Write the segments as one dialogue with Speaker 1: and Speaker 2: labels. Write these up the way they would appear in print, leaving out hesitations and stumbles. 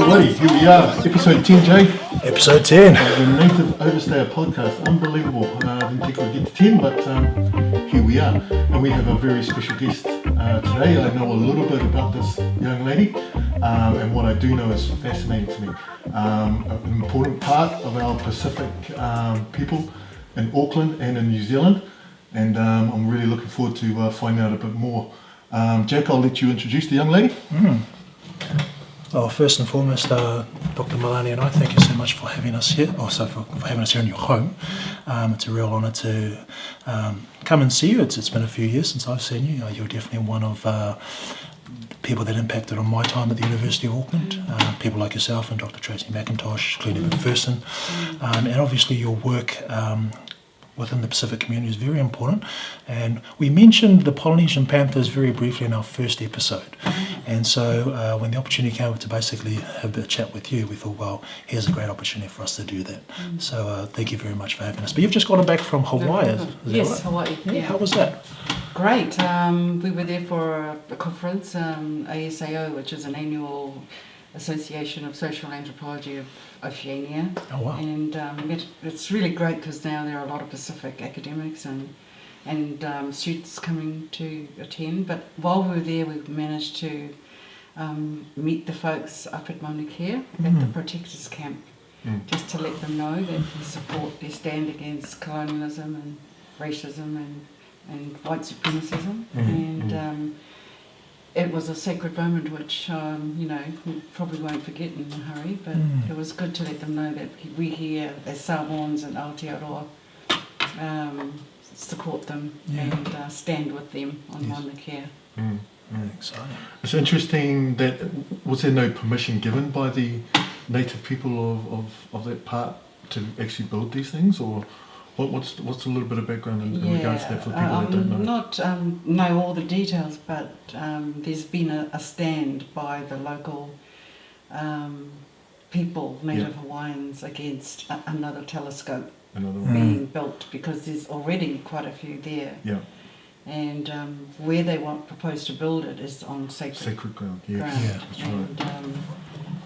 Speaker 1: Alrighty, here we are, episode 10, Jay.
Speaker 2: Episode 10.
Speaker 1: The Native Overstayer podcast. Unbelievable. I didn't think we'd get to 10, but here we are. And we have a very special guest today. I know a little bit about this young lady, and what I do know is fascinating to me. An important part of our Pacific people in Auckland and in New Zealand, and I'm really looking forward to finding out a bit more. Jack, I'll let you introduce the young lady.
Speaker 2: Well, first and foremost, Dr. Melani Anae, thank you so much for having us here, also for having us here in your home. It's a real honour to come and see you. It's been a few years since I've seen you. You're definitely one of people that impacted on my time at the University of Auckland. People like yourself and Dr. Tracy McIntosh, Cleta McPherson, and obviously your work within the Pacific community is very important. And we mentioned the Polynesian Panthers very briefly in our first episode. And so when the opportunity came up to basically have a chat with you, we thought, well, here's a great opportunity for us to do that. So thank you very much for having us. But you've just gotten back from Hawaii, is
Speaker 3: Yes,
Speaker 2: that right?
Speaker 3: Hawaii.
Speaker 2: Yeah. How was that?
Speaker 3: Great. We were there for a conference, ASAO, which is an annual Association of Social Anthropology of Oceania.
Speaker 2: Oh, wow.
Speaker 3: And it's really great because now there are a lot of Pacific academics and students coming to attend. But while we were there, we managed to meet the folks up at Mauna Kea at the Protectors Camp, just to let them know that we support their stand against colonialism and racism and white supremacism. And it was a sacred moment which, we probably won't forget in a hurry, but it was good to let them know that we here as Samoans and Aotearoa support them and stand with them on Mauna Kea.
Speaker 2: Exciting.
Speaker 1: It's interesting that, was there no permission given by the native people of that part to actually build these things, or what's a little bit of background in regards to that for people that don't know?
Speaker 3: Not know all the details, but there's been a stand by the local people, Native Hawaiians, against another telescope being built, because there's already quite a few there.
Speaker 1: Yeah.
Speaker 3: And where they propose to build it is on sacred
Speaker 1: ground.
Speaker 3: ground.
Speaker 1: Yeah, that's right.
Speaker 3: And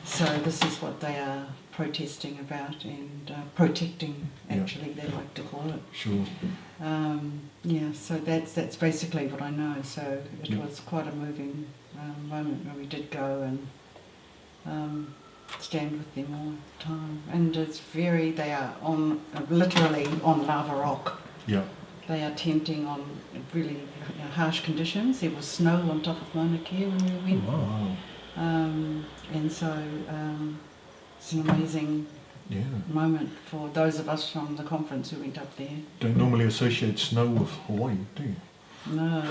Speaker 3: so this is what they are protesting about and protecting, actually, they like to call it.
Speaker 1: Sure.
Speaker 3: So that's basically what I know. So it was quite a moving moment where we did go and stand with them all the time. And they are literally on lava rock.
Speaker 1: Yeah.
Speaker 3: They are tenting on really harsh conditions. There was snow on top of Mauna Kea when we went.
Speaker 1: Wow.
Speaker 3: And so it's an amazing moment for those of us from the conference who went up there.
Speaker 1: Don't normally associate snow with Hawaii, do you?
Speaker 3: No,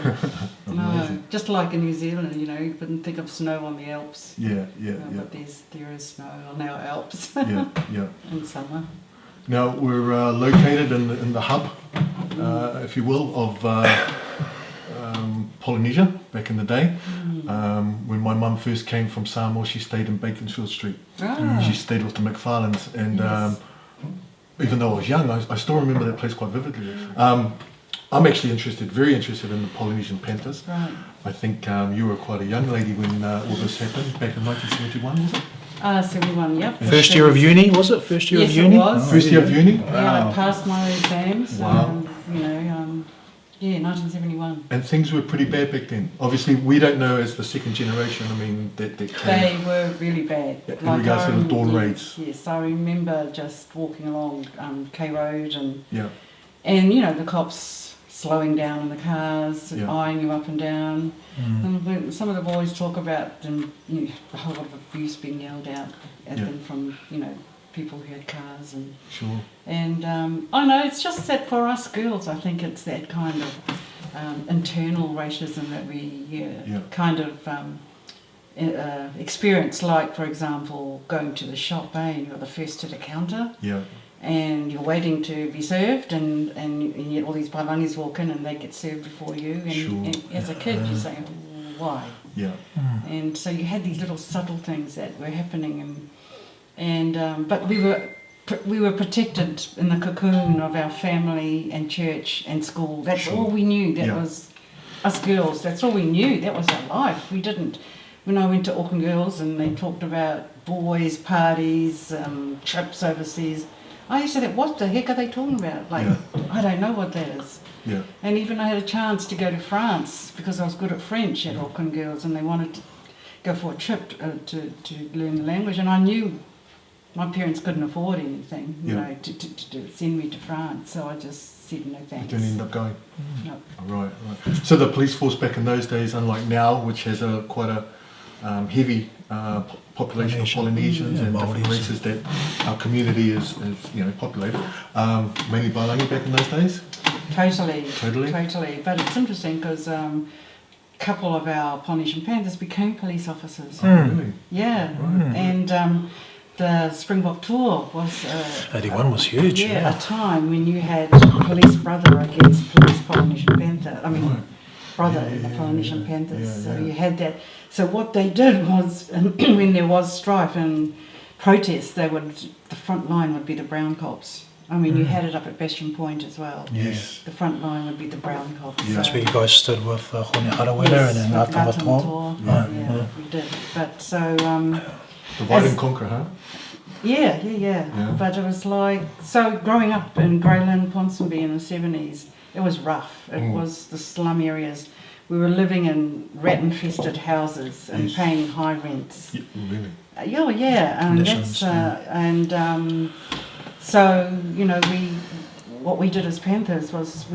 Speaker 3: just like in New Zealand, you wouldn't think of snow on the Alps.
Speaker 1: But
Speaker 3: there is snow on our Alps. In summer.
Speaker 1: Now we're located in the hub, if you will, of Polynesia back in the day. When my mum first came from Samoa, she stayed in Beaconsfield Street. She stayed with the McFarlanes, and even though I was young, I still remember that place quite vividly. I'm actually very interested in the Polynesian Panthers.
Speaker 3: Right.
Speaker 1: I think you were quite a young lady when all this happened, back in 1971, was it?
Speaker 3: 71, yep.
Speaker 2: First year of uni, was it? First year of uni?
Speaker 3: Yes, it was.
Speaker 1: First year of uni?
Speaker 3: Yeah, I passed my exams.
Speaker 1: Wow.
Speaker 3: 1971.
Speaker 1: And things were pretty bad back then. Obviously, we don't know as the second generation. I mean, that came.
Speaker 3: They were really bad.
Speaker 1: In regards to the dawn raids.
Speaker 3: Yes, I remember just walking along K Road and the cops slowing down in the cars, eyeing you up and down. And when some of the boys talk about a whole lot of abuse being yelled out at them from people who had cars and
Speaker 1: sure.
Speaker 3: And I know it's just that for us girls, I think it's that kind of internal racism that we kind of experience. Like, for example, going to the shop, and you're the first to the counter.
Speaker 1: Yeah.
Speaker 3: And you're waiting to be served, and yet all these Pailangis walk in and they get served before you. And as a kid, you say, why?
Speaker 1: Yeah.
Speaker 3: And so you had these little subtle things that were happening, but we were protected in the cocoon of our family and church and school. That's all we knew. That was us girls, that's all we knew. That was our life. We didn't. When I went to Auckland Girls and they talked about boys, parties, trips overseas, I used to think, what the heck are they talking about? Like, I don't know what that is.
Speaker 1: Yeah.
Speaker 3: And even I had a chance to go to France because I was good at French at Auckland Girls, and they wanted to go for a trip to learn the language, and I knew my parents couldn't afford anything, you know, to send me to France, so I just said no thanks.
Speaker 1: You didn't end up going?
Speaker 3: No.
Speaker 1: Oh, right. So the police force back in those days, unlike now, which has quite a heavy population of Polynesians and different races that our community is populated, mainly Bailangi back in those days?
Speaker 3: Totally. But it's interesting because a couple of our Polynesian Panthers became police officers.
Speaker 1: Oh, really?
Speaker 3: Yeah.
Speaker 1: Right.
Speaker 3: And the Springbok tour was
Speaker 2: 81 was huge.
Speaker 3: a time when you had police brother against police Polynesian Panther. I mean, brother in the Polynesian Panthers. So you had that. So what they did was, when there was strife and protest, the front line would be the brown cops. I mean, you had it up at Bastion Point as well.
Speaker 1: Yes.
Speaker 3: The front line would be the brown cops.
Speaker 2: That's where you guys stood with Hone Harawera and then Ngātamatoa.
Speaker 3: Yeah, we did. But so...
Speaker 1: divide and conquer, huh?
Speaker 3: Yeah. But it was like... So growing up in Greyland, Ponsonby in the 70s, it was rough. It was the slum areas. We were living in rat-infested houses and paying high rents.
Speaker 1: Yeah, really?
Speaker 3: So, you know, what we did as Panthers was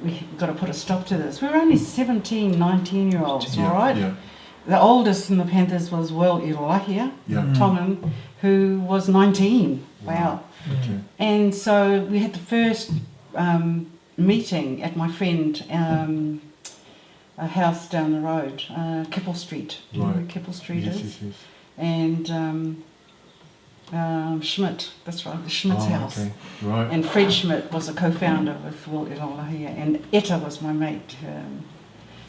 Speaker 3: we got to put a stop to this. We were only 17, 19-year-olds, all right?
Speaker 1: Yeah.
Speaker 3: The oldest in the Panthers was Will Irolahia, Tongan, who was 19. Wow.
Speaker 1: Okay.
Speaker 3: And so we had the first meeting at my friend, a house down the road, Keppel Street. Do you know where Keppel Street is?
Speaker 1: Yes.
Speaker 3: And Schmidt, that's right, the Schmidt's house.
Speaker 1: Okay. Right.
Speaker 3: And Fred Schmidt was a co-founder with Will Irolahia, and Etta was my mate,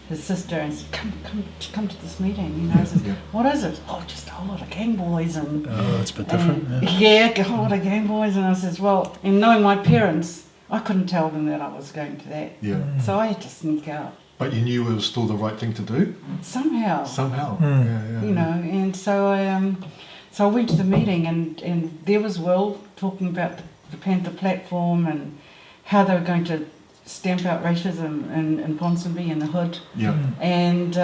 Speaker 3: his sister, and said, come to this meeting, you know. I said, what is it? Oh, just a whole lot of gang boys. And
Speaker 2: it's a bit different.
Speaker 3: A whole lot of gang boys. And I says, well, and knowing my parents, I couldn't tell them that I was going to that.
Speaker 1: Yeah.
Speaker 3: So I had to sneak out.
Speaker 1: But you knew it was still the right thing to do?
Speaker 3: Somehow.
Speaker 1: Yeah.
Speaker 3: You know, and so I went to the meeting, and there was Will talking about the Panther platform and how they were going to stamp out racism in Ponsonby in the hood.
Speaker 1: Yeah.
Speaker 3: And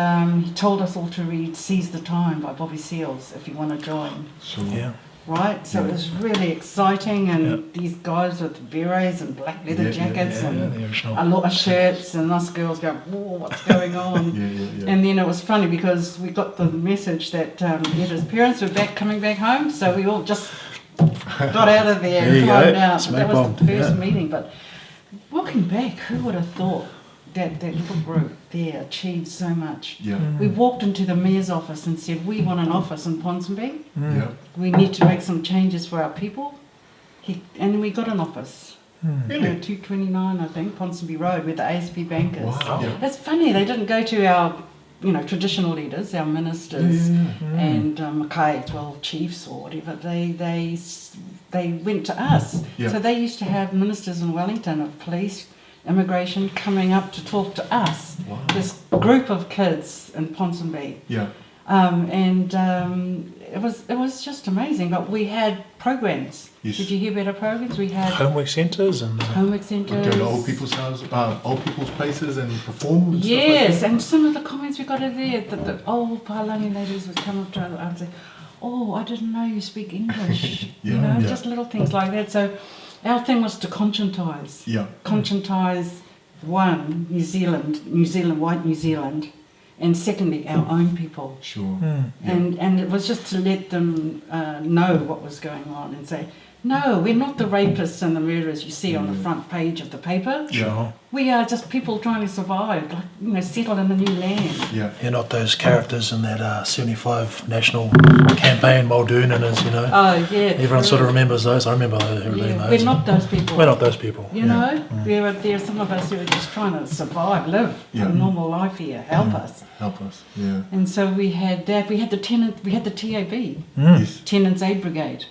Speaker 3: he told us all to read Seize the Time by Bobby Seals if you want to join.
Speaker 1: Sure.
Speaker 2: Yeah.
Speaker 3: Right? So it was really exciting, and these guys with berets and black leather jackets and a lot of shirts, and us girls going, whoa, what's going on? And then it was funny because we got the message that Etta's parents were coming back home, so we all just got out of there and climbed out. That was the first meeting. But looking back, who would have thought that little group there achieved so much?
Speaker 1: Yeah.
Speaker 3: We walked into the mayor's office and said, we want an office in Ponsonby.
Speaker 1: Yeah.
Speaker 3: We need to make some changes for our people. And we got an office.
Speaker 1: Really?
Speaker 3: 229, I think, Ponsonby Road, with the ASP bankers.
Speaker 1: Wow. Yeah.
Speaker 3: It's funny, they didn't go to our, traditional leaders, our ministers, and Makai 12 chiefs or whatever. They went to us.
Speaker 1: Yeah.
Speaker 3: So they used to have ministers in Wellington of police, immigration coming up to talk to us.
Speaker 1: Wow.
Speaker 3: This group of kids in Ponsonby.
Speaker 1: Yeah.
Speaker 3: It was just amazing. But we had programs.
Speaker 1: Yes.
Speaker 3: Did you hear about our programs? We had
Speaker 2: homework centres and
Speaker 3: homework centres.
Speaker 1: Go to old people's houses, old people's places and perform. And
Speaker 3: Yes,
Speaker 1: stuff like that.
Speaker 3: and some of the comments we got in there, that the old Palangi ladies would come up to us and say, "Oh, I didn't know you speak English." Just little things like that. So our thing was to conscientise.
Speaker 1: Yeah.
Speaker 3: Conscientise, one, New Zealand, white New Zealand, and secondly, our own people.
Speaker 1: Sure.
Speaker 3: And it was just to let them know what was going on and say, no, we're not the rapists and the murderers you see on the front page of the paper.
Speaker 1: Yeah.
Speaker 3: We are just people trying to survive, settle in a new land.
Speaker 1: Yeah.
Speaker 2: You're not those characters in that 75 national campaign, Muldoon and his,
Speaker 3: Oh, yeah.
Speaker 2: Everyone sort of remembers those. I remember reading those.
Speaker 3: We're not those people.
Speaker 2: We're not those people.
Speaker 3: You know, there are some of us who are just trying to survive, live a normal life here, help us.
Speaker 1: Help us, yeah.
Speaker 3: And so we had that. We had the TAB,
Speaker 1: Yes.
Speaker 3: Tenants Aid Brigade.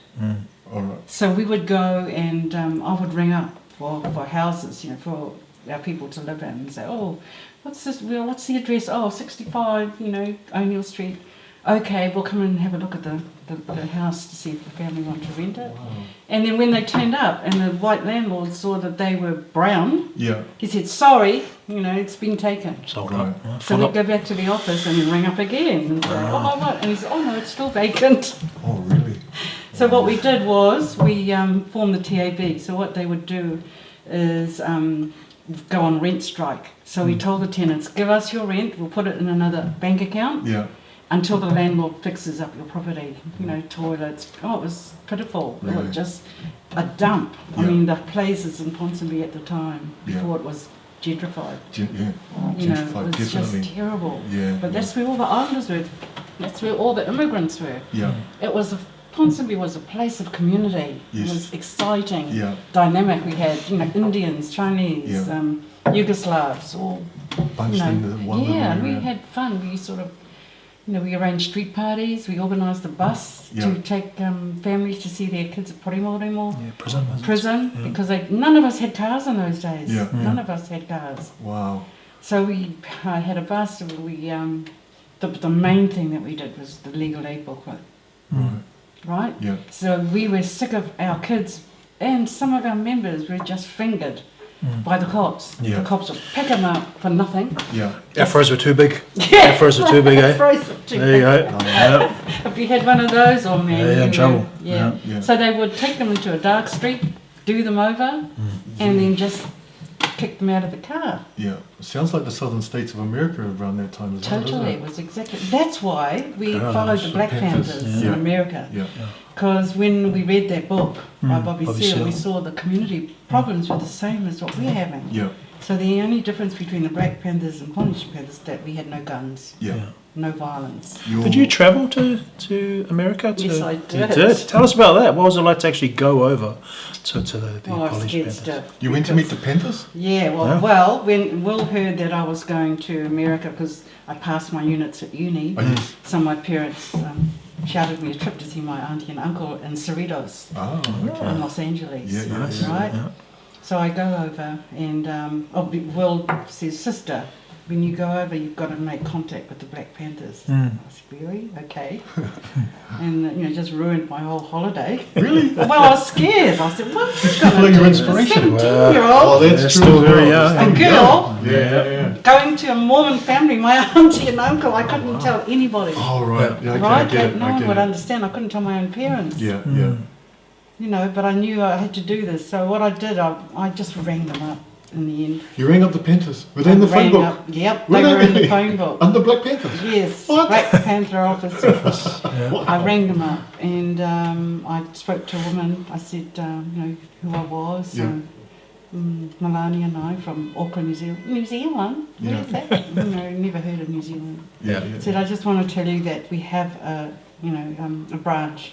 Speaker 1: All right.
Speaker 3: So we would go and I would ring up for houses, for our people to live in and say, oh, what's this? Well, what's the address? Oh, 65, O'Neill Street. Okay, we'll come and have a look at the house to see if the family want to rent it.
Speaker 1: Wow.
Speaker 3: And then when they turned up and the white landlord saw that they were brown,
Speaker 1: Yeah.
Speaker 3: he said, sorry, it's been taken.
Speaker 2: Sold
Speaker 1: Right.
Speaker 2: up.
Speaker 3: So we'd go back to the office and then ring up again and say, what? And he said, oh no, it's still vacant.
Speaker 1: Oh, really?
Speaker 3: So what we did was we formed the TAB. So what they would do is go on rent strike. So we told the tenants, give us your rent, we'll put it in another bank account
Speaker 1: Yeah.
Speaker 3: until the landlord fixes up your property, toilets. Oh, it was pitiful. It
Speaker 1: Really?
Speaker 3: was just a dump. I
Speaker 1: Yeah.
Speaker 3: mean, the places in Ponsonby at the time,
Speaker 1: Yeah.
Speaker 3: before it was gentrified.
Speaker 1: Yeah.
Speaker 3: It
Speaker 1: Gentrified,
Speaker 3: was
Speaker 1: definitely.
Speaker 3: just terrible.
Speaker 1: Yeah.
Speaker 3: But that's where all the islanders were. That's where all the immigrants were.
Speaker 1: Yeah.
Speaker 3: It was Ponsonby was a place of community.
Speaker 1: Yes.
Speaker 3: It was exciting,
Speaker 1: Yeah.
Speaker 3: dynamic. We had, Indians, Chinese,
Speaker 1: Yeah.
Speaker 3: Yugoslavs, all.
Speaker 1: Bunched in one little
Speaker 3: Yeah, and we
Speaker 1: area.
Speaker 3: had fun. We sort of, we arranged street parties. We organised a bus
Speaker 1: Yeah.
Speaker 3: to take families to see their kids at Porimourimo
Speaker 2: Yeah, prison.
Speaker 3: prison
Speaker 2: Yeah.
Speaker 3: because none of us had cars in those days.
Speaker 1: Yeah.
Speaker 3: None of us had cars.
Speaker 1: Wow.
Speaker 3: So I had a bus. And the main thing that we did was the legal aid booklet,
Speaker 2: Mm.
Speaker 3: right?
Speaker 1: Yeah.
Speaker 3: So we were sick of our kids, and some of our members were just fingered by the cops.
Speaker 1: Yeah.
Speaker 3: The cops would pick them up for nothing.
Speaker 1: Yeah.
Speaker 2: Afros were too big.
Speaker 3: Yeah.
Speaker 2: Afros were too big, eh?
Speaker 3: Afros were too
Speaker 2: There you
Speaker 3: big.
Speaker 2: go. Yeah.
Speaker 3: If you had one of those, oh man,
Speaker 2: Yeah,
Speaker 3: you
Speaker 2: in trouble.
Speaker 3: Yeah.
Speaker 1: Yeah.
Speaker 3: So they would take them into a dark street, do them over, and then just kick them out of the car.
Speaker 1: Yeah. It sounds like the southern states of America around that time as well, doesn't
Speaker 3: Totally,
Speaker 1: it?
Speaker 3: it was exactly. That's why we
Speaker 2: Parallels.
Speaker 3: followed the Black
Speaker 1: Panthers,
Speaker 3: Panthers
Speaker 1: yeah.
Speaker 3: in America.
Speaker 1: Yeah.
Speaker 3: Because when we read that book by Bobby
Speaker 2: Bobby
Speaker 3: Seale,
Speaker 2: Seale.
Speaker 3: we saw the community problems were the same as what we're having.
Speaker 1: Yeah.
Speaker 3: So the only difference between the Black Panthers and Polynesian Panthers is that we had no guns,
Speaker 1: Yeah.
Speaker 3: no violence.
Speaker 2: Did you travel to America?
Speaker 3: Yes, I
Speaker 2: You
Speaker 3: did.
Speaker 2: did. Tell us about that. What was it like to actually go over to the
Speaker 3: Oh, I was
Speaker 2: Polynesian
Speaker 3: scared
Speaker 2: Panthers?
Speaker 3: stiff.
Speaker 1: You went to meet the Panthers?
Speaker 3: Yeah,
Speaker 2: Yeah.
Speaker 3: well, when Will heard that I was going to America because I passed my units at uni,
Speaker 1: Oh, yes.
Speaker 3: so my parents shouted me a trip to see my auntie and uncle in Cerritos
Speaker 1: Oh, okay.
Speaker 3: in Los Angeles.
Speaker 1: Yeah, yeah,
Speaker 2: Nice.
Speaker 1: yeah.
Speaker 3: Right?
Speaker 2: Yeah.
Speaker 3: So I go over and Will says, sister, when you go over, you've got to make contact with the Black Panthers.
Speaker 2: Mm.
Speaker 3: I said, really? Okay. And just ruined my whole holiday.
Speaker 1: Really?
Speaker 3: Well, I was scared. I said, what's this going
Speaker 1: Follow
Speaker 3: to
Speaker 1: your
Speaker 3: do?
Speaker 1: inspiration.
Speaker 3: 17-year-old
Speaker 1: that's
Speaker 2: They're
Speaker 1: true
Speaker 2: still
Speaker 1: as
Speaker 2: very
Speaker 1: well.
Speaker 2: young.
Speaker 3: A girl
Speaker 1: Yeah.
Speaker 3: going to a Mormon family, my auntie and uncle. I couldn't tell anybody.
Speaker 1: Oh, right. Yeah, okay, I
Speaker 3: right?
Speaker 1: get it.
Speaker 3: No
Speaker 1: I
Speaker 3: one
Speaker 1: get
Speaker 3: would
Speaker 1: it.
Speaker 3: understand. I couldn't tell my own parents.
Speaker 1: Yeah, yeah.
Speaker 3: But I knew I had to do this. So what I did, I just rang them up in the end.
Speaker 1: You rang up the Panthers. Were they in the phone
Speaker 3: Rang
Speaker 1: book?
Speaker 3: up- Yep,
Speaker 1: Were
Speaker 3: they
Speaker 1: they
Speaker 3: were in the
Speaker 1: really?
Speaker 3: phone book.
Speaker 1: Under Black Panthers?
Speaker 3: Yes,
Speaker 1: What?
Speaker 3: Black Panther office.
Speaker 1: Wow.
Speaker 3: I rang them up and I spoke to a woman. I said, who I was.
Speaker 1: Yeah.
Speaker 3: Melani Anae from Auckland, New Zealand. New Zealand?
Speaker 1: Yeah.
Speaker 3: Where's that? Never heard of New Zealand.
Speaker 1: Yeah,
Speaker 3: I
Speaker 1: yeah.
Speaker 3: said, I just want to tell you that we have a branch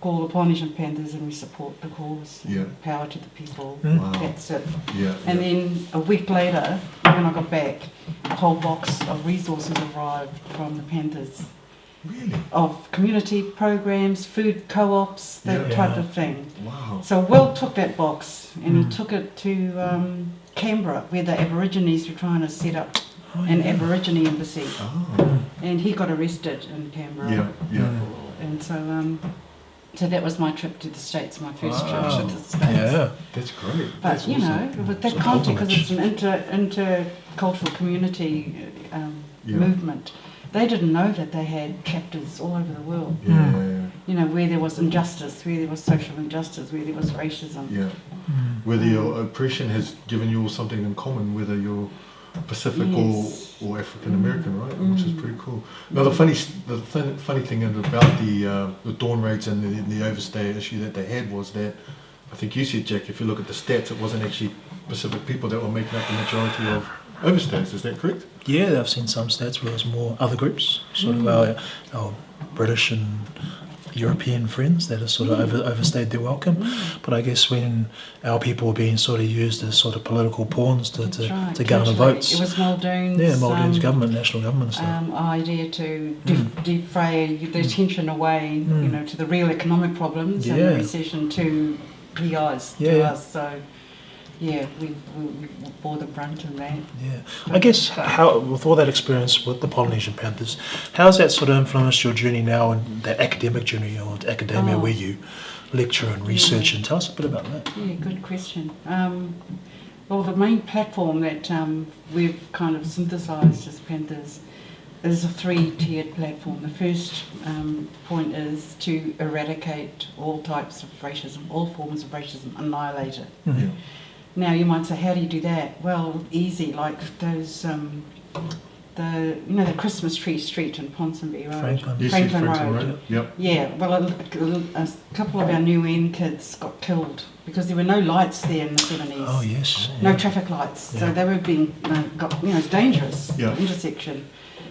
Speaker 3: called the Polynesian Panthers and we support the cause.
Speaker 1: Yeah.
Speaker 3: Power to the people.
Speaker 1: Wow.
Speaker 3: That's it.
Speaker 1: Yeah.
Speaker 3: And then a week later, when I got back, a whole box of resources arrived from the Panthers.
Speaker 1: Really?
Speaker 3: Of community programs, food co-ops, that
Speaker 1: Yeah.
Speaker 3: type of thing.
Speaker 1: Wow.
Speaker 3: So Will took that box and he took it to Canberra, where the Aborigines were trying to set up an Aborigine embassy.
Speaker 1: Oh.
Speaker 3: And he got arrested in Canberra.
Speaker 1: Yeah, yeah.
Speaker 3: And so that was my trip to the States, my first
Speaker 2: Wow.
Speaker 3: trip to the States.
Speaker 2: Yeah.
Speaker 1: That's great.
Speaker 3: But
Speaker 1: That's awesome.
Speaker 3: with that
Speaker 2: So
Speaker 3: context, because it's
Speaker 2: pilgrimage.
Speaker 3: an intercultural community
Speaker 1: Yeah.
Speaker 3: movement, they didn't know that they had chapters all over the world.
Speaker 1: Yeah,
Speaker 3: Where there was injustice, where there was social injustice, where there was racism.
Speaker 1: yeah. Whether your oppression has given you all something in common, whether you're Pacific
Speaker 3: Yes.
Speaker 1: or African American, right? Which is pretty cool. Now the funny thing about the dawn raids and the overstay issue that they had was that I think you said, Jack, if you look at the stats, it wasn't actually Pacific people that were making up the majority of overstays. Is that correct?
Speaker 2: Yeah, I've seen some stats where it's more other groups, sort of our British and European friends that have sort of overstayed their welcome. But I guess when our people were being sort of used as sort of political pawns to
Speaker 3: That's right,
Speaker 2: garner
Speaker 3: totally.
Speaker 2: votes.
Speaker 3: It was Muldoon's,
Speaker 2: Muldoon's government, national government stuff.
Speaker 3: idea to defray the attention away, to the real economic problems and
Speaker 2: Yeah.
Speaker 3: the recession to PIs,
Speaker 2: Yeah,
Speaker 3: to
Speaker 2: yeah.
Speaker 3: us. So we bore the brunt of that.
Speaker 2: Yeah. I guess how, with all that experience with the Polynesian Panthers, how has that sort of influenced your journey now and that academic journey or academia where you lecture and research, and tell us a bit about that.
Speaker 3: Yeah, good question. Well, the main platform that we've kind of synthesised as Panthers is a 3-tiered platform. The first point is to eradicate all types of racism, all forms of racism, annihilate it.
Speaker 2: Mm-hmm.
Speaker 1: Yeah.
Speaker 3: Now you might say, how do you do that? Well, easy, like those, the Christmas Tree Street in Ponsonby Road.
Speaker 1: Franklin
Speaker 3: Road.
Speaker 1: Road. Yep.
Speaker 3: Yeah, well, a couple of our New End kids got killed because there were no lights there in the 70s.
Speaker 2: Oh, yes.
Speaker 3: No traffic lights.
Speaker 2: Yeah.
Speaker 3: So they were being, it's dangerous,
Speaker 1: Yeah.
Speaker 3: the intersection.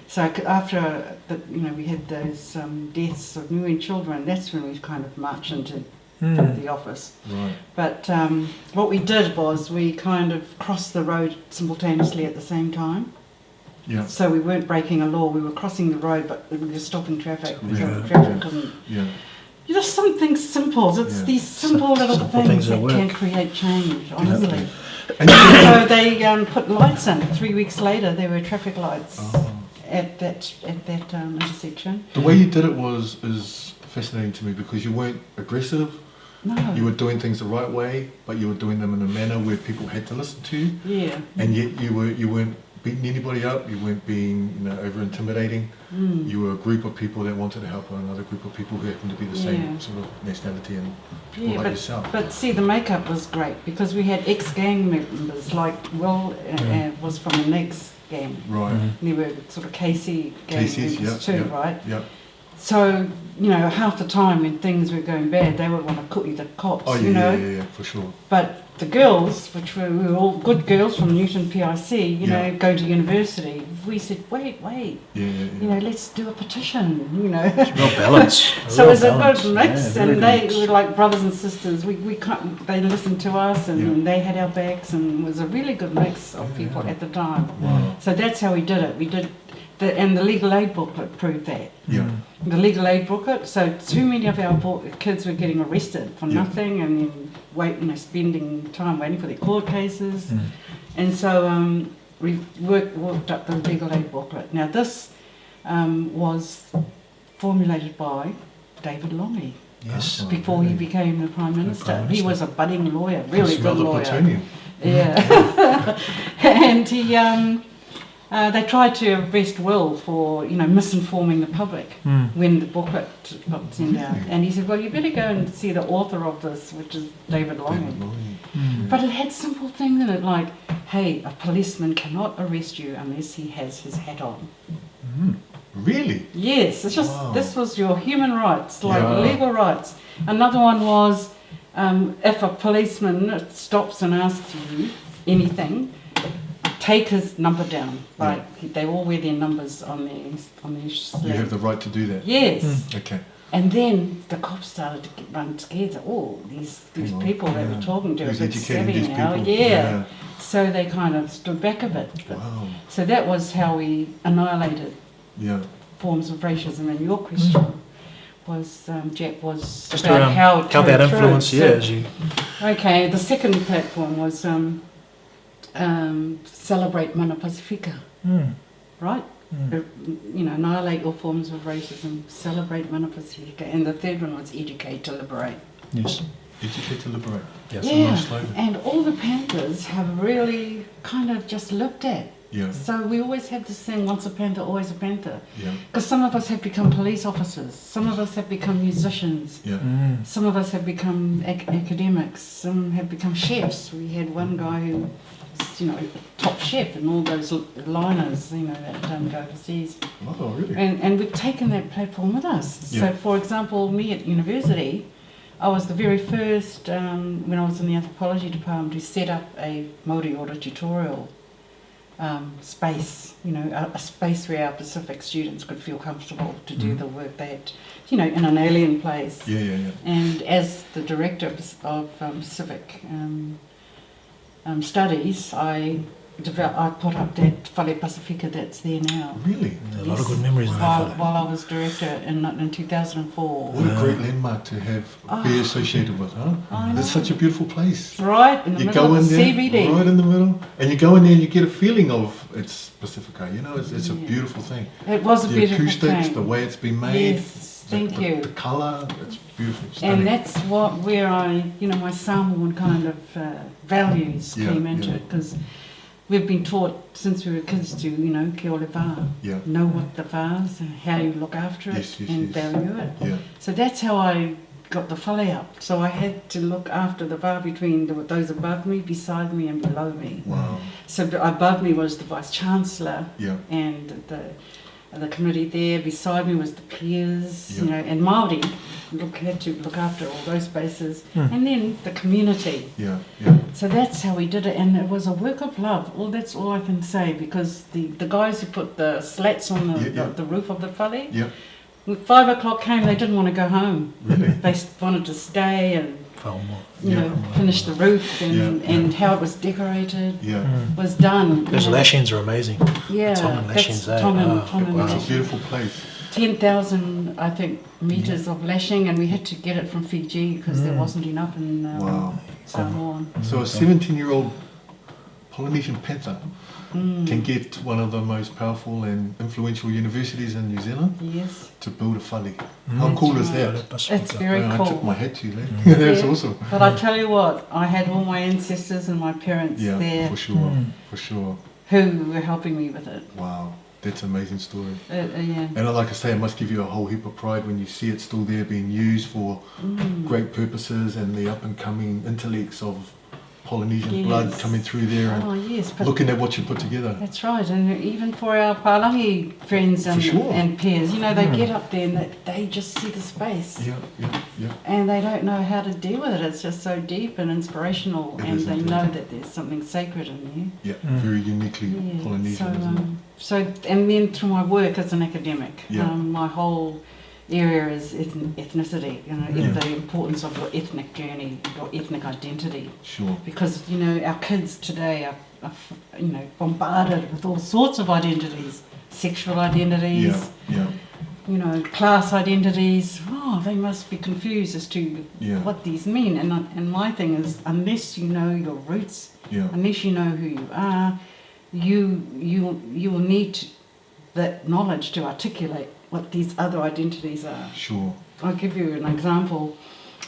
Speaker 3: So after, we had those deaths of New End children, that's when we kind of marched into the office.
Speaker 1: Right.
Speaker 3: But what we did was we kind of crossed the road simultaneously at the same time.
Speaker 1: Yeah.
Speaker 3: So we weren't breaking a law, we were crossing the road, but we were stopping traffic because
Speaker 1: Yeah.
Speaker 3: the traffic couldn't.
Speaker 1: Yeah.
Speaker 3: Just something simple. It's
Speaker 1: Yeah.
Speaker 3: these simple little
Speaker 2: Simple
Speaker 3: things
Speaker 2: things
Speaker 3: that
Speaker 2: that
Speaker 3: can
Speaker 2: work.
Speaker 3: create change, honestly.
Speaker 1: And
Speaker 3: So they put lights in. 3 weeks later, there were traffic lights
Speaker 1: Oh.
Speaker 3: at that intersection.
Speaker 1: The way you did it is fascinating to me because you weren't aggressive.
Speaker 3: No.
Speaker 1: You were doing things the right way, but you were doing them in a manner where people had to listen to you,
Speaker 3: Yeah.
Speaker 1: and yet you weren't beating anybody up. You weren't being over intimidating. You were a group of people that wanted to help another group of people who happened to be the same
Speaker 3: Yeah.
Speaker 1: sort of nationality and people
Speaker 3: Yeah,
Speaker 1: like yourself.
Speaker 3: but see, the makeup was great because we had ex-gang members, like Will was from the next gang.
Speaker 1: Right.
Speaker 2: Mhm.
Speaker 3: There were sort of KC gang
Speaker 1: Casey's,
Speaker 3: members
Speaker 1: yeah,
Speaker 3: too,
Speaker 1: yeah.
Speaker 3: right?
Speaker 1: Yeah.
Speaker 3: So, half the time when things were going bad, they would want to cook you the cops,
Speaker 1: Oh yeah, yeah, for sure.
Speaker 3: But the girls, which we were all good girls from Newton PIC,
Speaker 1: Yeah.
Speaker 3: going to university, we said, wait,
Speaker 1: Yeah.
Speaker 3: let's do a petition,
Speaker 2: Real balance.
Speaker 3: So it was a
Speaker 2: balance.
Speaker 3: good mix,
Speaker 2: Yeah,
Speaker 3: and
Speaker 2: very
Speaker 3: they
Speaker 2: good mix.
Speaker 3: were like brothers and sisters. They listened to us, and they had our backs, and it was a really good mix of people at the time.
Speaker 1: Wow.
Speaker 3: So that's how we did it. We did, and the legal aid booklet proved that.
Speaker 1: Yeah.
Speaker 3: The legal aid booklet. So too many of our kids were getting arrested for
Speaker 1: Yeah.
Speaker 3: nothing, and then spending time waiting for their court cases.
Speaker 2: Mm.
Speaker 3: And so we worked up the legal aid booklet. Now this was formulated by David Longy
Speaker 2: Yes.
Speaker 1: Oh,
Speaker 3: before he
Speaker 1: really?
Speaker 3: became the Prime Minister.
Speaker 2: Prime
Speaker 3: He
Speaker 2: Minister.
Speaker 3: was a budding lawyer, really
Speaker 1: Smell
Speaker 3: good
Speaker 1: the
Speaker 3: lawyer.
Speaker 1: plutonium.
Speaker 3: Yeah. And he, they tried to arrest Will for, misinforming the public when the booklet got sent out.
Speaker 1: Really?
Speaker 3: And he said, well, you better go and see the author of this, which is David Longy.
Speaker 1: David Longy.
Speaker 3: But it had simple things in it, like, hey, a policeman cannot arrest you unless he has his hat on.
Speaker 1: Really?
Speaker 3: Yes, it's just,
Speaker 1: Wow.
Speaker 3: this was your human rights, like
Speaker 1: Yeah.
Speaker 3: legal rights. Another one was, if a policeman stops and asks you anything, take his number down. Like, they all wear their numbers on their
Speaker 1: You
Speaker 3: sleeve.
Speaker 1: have the right to do that.
Speaker 3: Yes.
Speaker 1: Okay.
Speaker 3: And then the cops started to run scared. Oh, these
Speaker 1: Hang on,
Speaker 3: people that
Speaker 1: yeah.
Speaker 3: we're talking to are a
Speaker 1: Who's
Speaker 3: bit
Speaker 1: educating
Speaker 3: savvy
Speaker 1: these
Speaker 3: now.
Speaker 1: people?
Speaker 3: Yeah. So they kind of stood back a bit. But-
Speaker 1: Wow.
Speaker 3: So that was how we annihilated
Speaker 1: Yeah.
Speaker 3: forms of racism. And your question was, Jack, was
Speaker 2: Just
Speaker 3: about
Speaker 2: around
Speaker 3: how
Speaker 2: how that
Speaker 3: it carried
Speaker 2: influence,
Speaker 3: through.
Speaker 2: yeah,
Speaker 3: So-
Speaker 2: as you.
Speaker 3: Okay, the second platform was celebrate Mana Pasifika, right? Annihilate all forms of racism, celebrate Mana Pasifika. And the third one was educate to liberate.
Speaker 2: Yes.
Speaker 1: Educate to liberate.
Speaker 2: Yes.
Speaker 1: That's a
Speaker 3: Yeah,
Speaker 1: nice slogan.
Speaker 3: and all the Panthers have really kind of just lived that.
Speaker 1: Yeah.
Speaker 3: So we always have this thing, once a Panther, always a Panther.
Speaker 1: Yeah.
Speaker 3: Because some of us have become police officers, some of us have become musicians,
Speaker 1: Yeah.
Speaker 3: some of us have become academics, some have become chefs. We had one guy who was, top chef and all those liners, that go overseas.
Speaker 1: Oh, really?
Speaker 3: And we've taken that platform with us.
Speaker 1: Yeah.
Speaker 3: So, for example, me at university, I was the very first, when I was in the anthropology department, to set up a Māori order tutorial space, a space where our Pacific students could feel comfortable to do the work they had, in an alien place.
Speaker 1: Yeah.
Speaker 3: And as the director of Pacific Studies, I I put up that Whare Pasifika that's there now.
Speaker 1: Really?
Speaker 2: A lot of good memories in that whare.
Speaker 3: While I was director in 2004.
Speaker 1: What a great landmark to have be associated with, huh? It's such a beautiful place.
Speaker 3: Right in the
Speaker 1: You
Speaker 3: middle
Speaker 1: go
Speaker 3: of
Speaker 1: in
Speaker 3: the
Speaker 1: there,
Speaker 3: CBD.
Speaker 1: right in the middle, and you go in there and you get a feeling of it's Pacifica. You know, it's a beautiful thing.
Speaker 3: It was a
Speaker 1: The
Speaker 3: beautiful
Speaker 1: acoustics,
Speaker 3: thing.
Speaker 1: the way it's been made.
Speaker 3: Yes, thank you.
Speaker 1: The colour, it's beautiful. Stunning.
Speaker 3: And that's where my Samoan kind of values
Speaker 1: Yeah,
Speaker 3: came into
Speaker 1: yeah.
Speaker 3: it, because we've been taught since we were kids to, kia ora wā.
Speaker 1: Yeah.
Speaker 3: Know what the wā's and how you look after it
Speaker 1: Yes, yes,
Speaker 3: and
Speaker 1: yes.
Speaker 3: value it.
Speaker 1: Yeah.
Speaker 3: So that's how I got the whale up. So I had to look after the wā between those above me, beside me and below me.
Speaker 1: Wow.
Speaker 3: So above me was the Vice-Chancellor
Speaker 1: Yeah.
Speaker 3: and the committee there. Beside me was the peers,
Speaker 1: Yeah.
Speaker 3: and Māori had to look after all those spaces. And then the community.
Speaker 1: Yeah. Yeah.
Speaker 3: So that's how we did it, and it was a work of love. That's all I can say, because the guys who put the slats on the roof of the whare,
Speaker 1: Yeah.
Speaker 3: when 5 o'clock came, they didn't want to go home.
Speaker 1: Really?
Speaker 3: They wanted to stay and finish the roof and how it was decorated
Speaker 1: Yeah.
Speaker 3: was done.
Speaker 2: Those lashings are amazing.
Speaker 3: Yeah,
Speaker 2: Tongan lashings,
Speaker 3: that's
Speaker 2: eh?
Speaker 3: Tongan
Speaker 1: It's a
Speaker 3: lashing.
Speaker 1: beautiful place.
Speaker 3: 10,000, I think, meters of lashing, and we had to get it from Fiji because there wasn't enough in
Speaker 1: Wow.
Speaker 3: Samoa.
Speaker 1: So a 17-year-old Polynesian Panther can get one of the most powerful and influential universities in New Zealand
Speaker 3: Yes,
Speaker 1: to build a whare. How cool is that?
Speaker 3: it's very
Speaker 1: I
Speaker 3: cool.
Speaker 1: took my hat to you, lad. That's
Speaker 3: Yeah.
Speaker 1: awesome.
Speaker 3: But I tell you what, I had all my ancestors and my parents
Speaker 1: Yeah,
Speaker 3: there
Speaker 1: for sure. For sure.
Speaker 3: who were helping me with it.
Speaker 1: Wow. That's an amazing story.
Speaker 3: Yeah.
Speaker 1: And like I say, it must give you a whole heap of pride when you see it still there being used for great purposes, and the up and coming intellects of Polynesian blood
Speaker 3: Yes.
Speaker 1: coming through there and
Speaker 3: Oh yes, but
Speaker 1: looking at what you put together.
Speaker 3: that's right, and even for our Palangi friends and,
Speaker 1: For sure.
Speaker 3: and peers, they get up there and they just see the space.
Speaker 1: Yeah, yeah, yeah.
Speaker 3: And they don't know how to deal with it. It's just so deep and inspirational,
Speaker 1: It
Speaker 3: and
Speaker 1: is
Speaker 3: they
Speaker 1: indeed.
Speaker 3: know that there's something sacred in
Speaker 1: Yeah, very uniquely
Speaker 3: there. Yeah.
Speaker 1: Polynesian, isn't it?
Speaker 3: So, and then through my work as an academic,
Speaker 1: Yeah.
Speaker 3: my whole area is ethnicity. The importance of your ethnic journey, your ethnic identity.
Speaker 1: Sure.
Speaker 3: Because our kids today are bombarded with all sorts of identities, sexual identities.
Speaker 1: Yeah, yeah.
Speaker 3: Class identities. Oh, they must be confused as to
Speaker 1: Yeah.
Speaker 3: what these mean. And my thing is, unless you know your roots,
Speaker 1: Yeah.
Speaker 3: unless you know who you are, you will need that knowledge to articulate what these other identities are.
Speaker 1: Sure.
Speaker 3: I'll give you an example.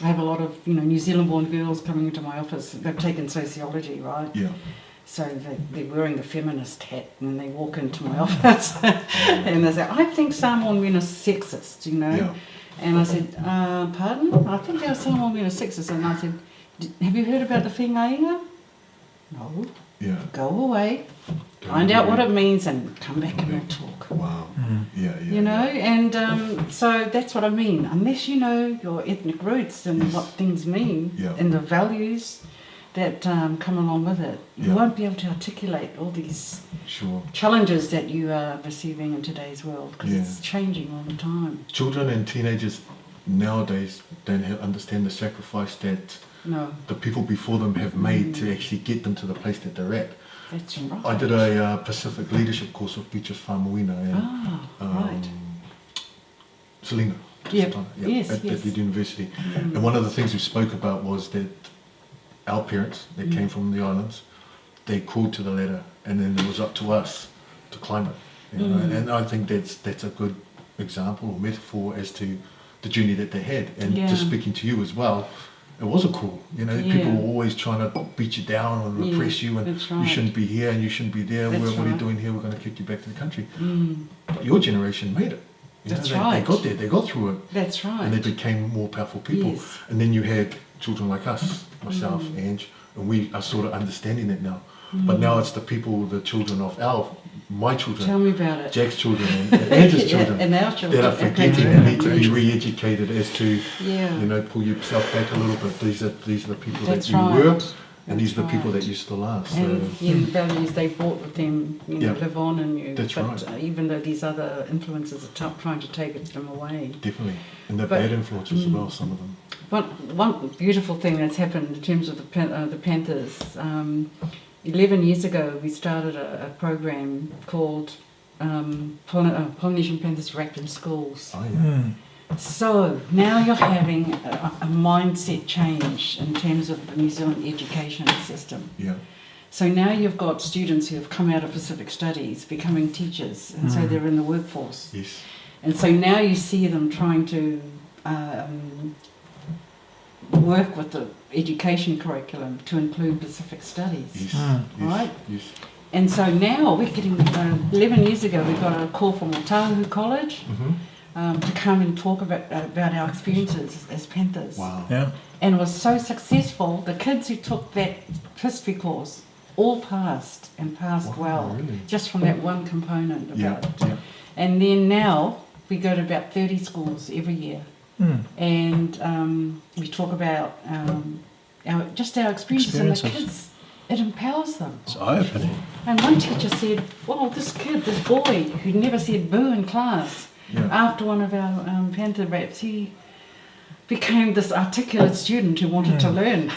Speaker 3: I have a lot of New Zealand-born girls coming into my office. They've taken sociology, right?
Speaker 1: Yeah.
Speaker 3: So they're wearing the feminist hat when they walk into my office. And they say, I think Samoan men are sexist,
Speaker 1: Yeah.
Speaker 3: And I said, pardon? I think our Samoan men are sexist. And I said, have you heard about the whengainga? No.
Speaker 1: Yeah.
Speaker 3: Go away, find out what it means, and come back and we'll talk.
Speaker 1: Wow. Yeah, yeah.
Speaker 3: And so that's what I mean. Unless you know your ethnic roots and what things mean
Speaker 1: Yeah.
Speaker 3: and the values that come along with it, you
Speaker 1: Yeah.
Speaker 3: won't be able to articulate all these
Speaker 1: Sure.
Speaker 3: challenges that you are receiving in today's world, because
Speaker 1: Yeah.
Speaker 3: it's changing all the time.
Speaker 1: Children and teenagers nowadays don't understand the sacrifice that
Speaker 3: No,
Speaker 1: the people before them have made to actually get them to the place that they're at.
Speaker 3: that's right.
Speaker 1: I did a Pacific leadership course with Beaches Whamoina and
Speaker 3: right.
Speaker 1: Selena.
Speaker 3: Yep. Yes,
Speaker 1: at
Speaker 3: yes.
Speaker 1: the university. And one of the things we spoke about was that our parents that came from the islands, they crawled to the ladder, and then it was up to us to climb it. And I think that's a good example or metaphor as to the journey that they had. And just speaking to you as well, it wasn't cool. People were always trying to beat you down and repress you, and
Speaker 3: that's right.
Speaker 1: you shouldn't be here and you shouldn't be there.
Speaker 3: That's
Speaker 1: What are you
Speaker 3: right.
Speaker 1: doing here? We're going to kick you back to the country. But your generation made it.
Speaker 3: That's
Speaker 1: They
Speaker 3: right.
Speaker 1: got there. They got through it.
Speaker 3: That's right.
Speaker 1: And they became more powerful people.
Speaker 3: Yes.
Speaker 1: And then you had children like us, myself, Ange, and we are sort of understanding that now. But now it's the people, the children of my children,
Speaker 3: Tell me about it.
Speaker 1: Jack's children, and Ange's children,
Speaker 3: And our children.
Speaker 1: that are forgetting and need to be re-educated as to,
Speaker 3: Yeah.
Speaker 1: pull yourself back a little bit. These are the people
Speaker 3: That's
Speaker 1: that you
Speaker 3: right.
Speaker 1: were, and these are the
Speaker 3: That's
Speaker 1: people
Speaker 3: right.
Speaker 1: that you still are. So,
Speaker 3: And the values they brought with them,
Speaker 1: Yeah.
Speaker 3: live on in you.
Speaker 1: That's
Speaker 3: but
Speaker 1: right.
Speaker 3: Even though these other influences are trying to take them away.
Speaker 1: definitely. And the
Speaker 3: But-
Speaker 1: bad influences as well, some of them.
Speaker 3: One beautiful thing that's happened in terms of the Panthers 11 years ago, we started a program called Polynesian Panthers Racked in Schools.
Speaker 1: Oh, yeah.
Speaker 3: So now you're having a mindset change in terms of the New Zealand education system.
Speaker 1: Yeah.
Speaker 3: So now you've got students who have come out of Pacific Studies becoming teachers, and so they're in the workforce.
Speaker 1: Yes.
Speaker 3: And so now you see them trying to work with the education curriculum to include Pacific Studies.
Speaker 1: Yes.
Speaker 2: Mm.
Speaker 1: Yes.
Speaker 3: Right?
Speaker 1: Yes.
Speaker 3: And so now we're getting, 11 years ago, we got a call from Otahu College to come and talk about our experiences as Panthers.
Speaker 1: Wow.
Speaker 2: Yeah.
Speaker 3: And it was so successful, the kids who took that history course all passed and passed well,
Speaker 1: Really?
Speaker 3: just from that one component about it.
Speaker 1: Yeah.
Speaker 3: And then now we go to about 30 schools every year, and we talk about our experiences, and the kids, it empowers them.
Speaker 2: It's eye-opening.
Speaker 3: And one teacher said, well, this boy who never said boo in class, after one of our Panther raps, he became this articulate student who wanted to learn.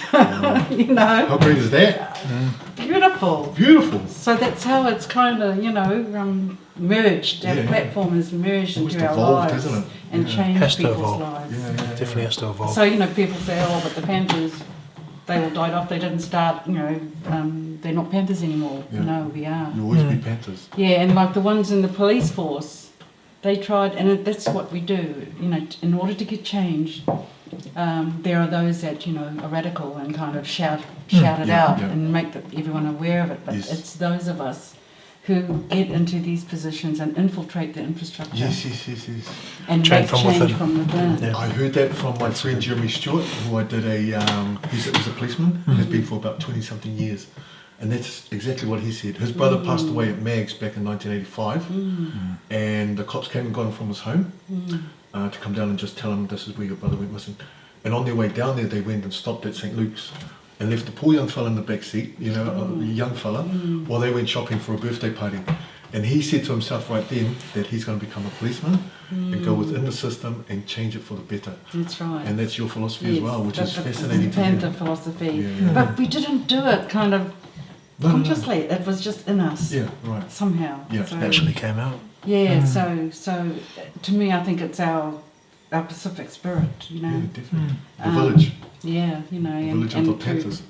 Speaker 3: You know,
Speaker 1: How great is that?
Speaker 3: beautiful.
Speaker 1: Beautiful.
Speaker 3: So that's how it's kind of, merged. Our
Speaker 1: Yeah.
Speaker 3: platform has merged
Speaker 1: Almost
Speaker 3: into our
Speaker 1: evolved,
Speaker 3: lives
Speaker 1: hasn't it?
Speaker 3: and
Speaker 1: Yeah.
Speaker 3: changed
Speaker 2: Has to
Speaker 3: people's
Speaker 2: evolve.
Speaker 3: lives.
Speaker 2: Definitely has to evolve.
Speaker 3: So, people say, oh, but the Panthers, they all died off, they didn't start, they're not Panthers anymore.
Speaker 1: Yeah.
Speaker 3: No, we are.
Speaker 1: You'll always be Panthers.
Speaker 3: Yeah, and like the ones in the police force, they tried, and that's what we do, in order to get change. There are those that, are radical and kind of shout it
Speaker 1: Yeah,
Speaker 3: out
Speaker 1: yeah.
Speaker 3: and make everyone aware of it. But
Speaker 1: Yes.
Speaker 3: it's those of us who get into these positions and infiltrate the infrastructure
Speaker 1: Yes.
Speaker 3: and
Speaker 2: Change
Speaker 3: make
Speaker 2: from
Speaker 3: change
Speaker 2: within.
Speaker 3: from within.
Speaker 2: Yeah.
Speaker 1: I heard that from my friend Jeremy Stewart, who I did he's a policeman, has been for about 20-something years. And that's exactly what he said. His brother passed away at Mags back in 1985, and the cops came and got him from his home to come down and just tell him this is where your brother went missing. And on their way down there, they went and stopped at St. Luke's and left the poor young fella in the back seat, a young fella, while they went shopping for a birthday party. And he said to himself right then that he's going to become a policeman and go within the system and change it for the better.
Speaker 3: That's right.
Speaker 1: And that's your philosophy as
Speaker 3: Yes,
Speaker 1: well, which is
Speaker 3: that's the
Speaker 1: fascinating to
Speaker 3: Panther
Speaker 1: hear.
Speaker 3: philosophy.
Speaker 1: Yeah.
Speaker 3: But we didn't do it kind of
Speaker 1: No.
Speaker 3: consciously. It was just in us
Speaker 1: Yeah, right.
Speaker 3: somehow.
Speaker 1: Yeah.
Speaker 3: So,
Speaker 2: Naturally came out.
Speaker 3: yeah. So to me, I think it's our Pacific spirit.
Speaker 1: Yeah, definitely. The
Speaker 3: Um,
Speaker 1: village.
Speaker 3: Yeah,
Speaker 1: The village of the Panthers.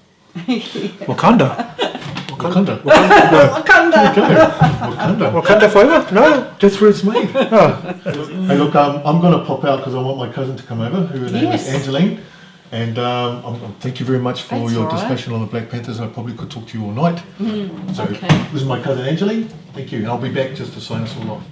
Speaker 2: Wakanda.
Speaker 1: Wakanda.
Speaker 3: Wakanda.
Speaker 2: Wakanda forever? No.
Speaker 1: That's where it's made.
Speaker 2: Oh.
Speaker 1: Hey, look, I'm going to pop out because I want my cousin to come over, who her name is
Speaker 3: Yes.
Speaker 1: Angeline. And thank you very much for
Speaker 3: That's
Speaker 1: your
Speaker 3: all right.
Speaker 1: discussion on the Black Panthers. I probably could talk to you all night. So
Speaker 3: okay.
Speaker 1: this is my cousin Angeline. Thank you. And I'll be back just to sign us all off.